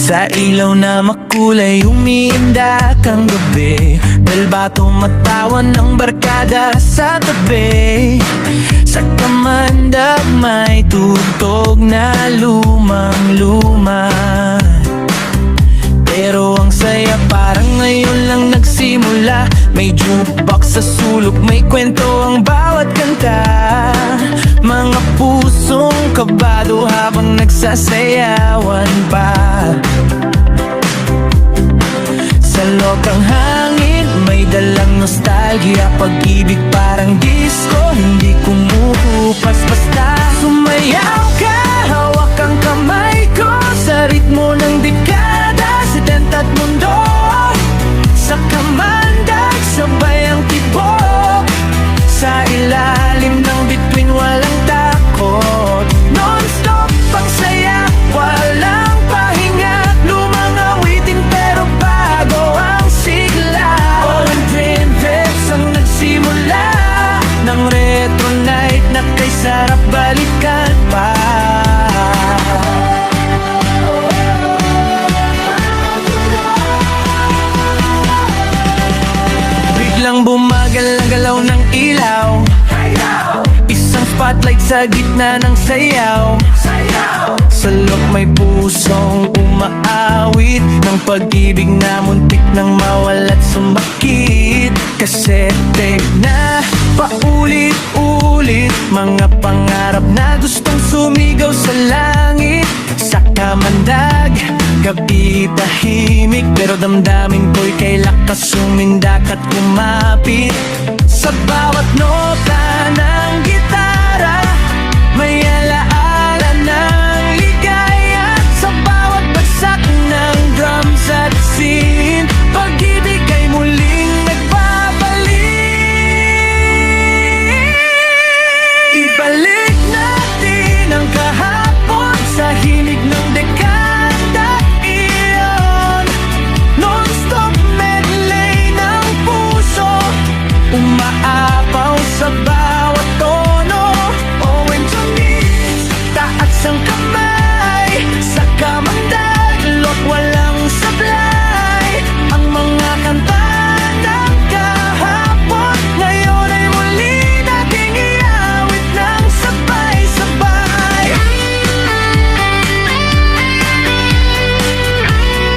Sa ilaw na makulay umiindak ang gabi, dalbato matawan ng barkada sa tabi. Sa kamandag may tugtog na lumang-luma, pero ang saya parang ngayon lang nagsimula. May jukebox sa sulok, may kwento ang bawat kanta. Mga pusong kabado habang nagsasayawan pa. Sa lokang hangin may dalang nostalgia, pag-ibig parang disco, hindi kumukupas. Basta sumayaw ka, hawak ang kamay ko sa ritmo ng dekada, sidente at mundo. Sa kamandag, sabay ang tibok, sa ilalim ng bituin walang takot. Non-stop ang saya, walang pahinga, lumang awitin pero bago ang sigla. Owen Dream Trips ang nagsimula ng retro night na kay sarap balikan pa. Biglang bumagal ang galaw ng ilaw, isang spotlight sa gitna ng sayaw. Sa loob may pusong umaawit ng pag-ibig na muntik nang mawala't sumakit. Kasete na paulit-ulit, mga pangarap na gustong sumigaw sa langit. Sa kamandag, gabi tahimik, pero damdamin ko'y kay lakas sumindak at kumapit. Sa bawat nota ng gitara may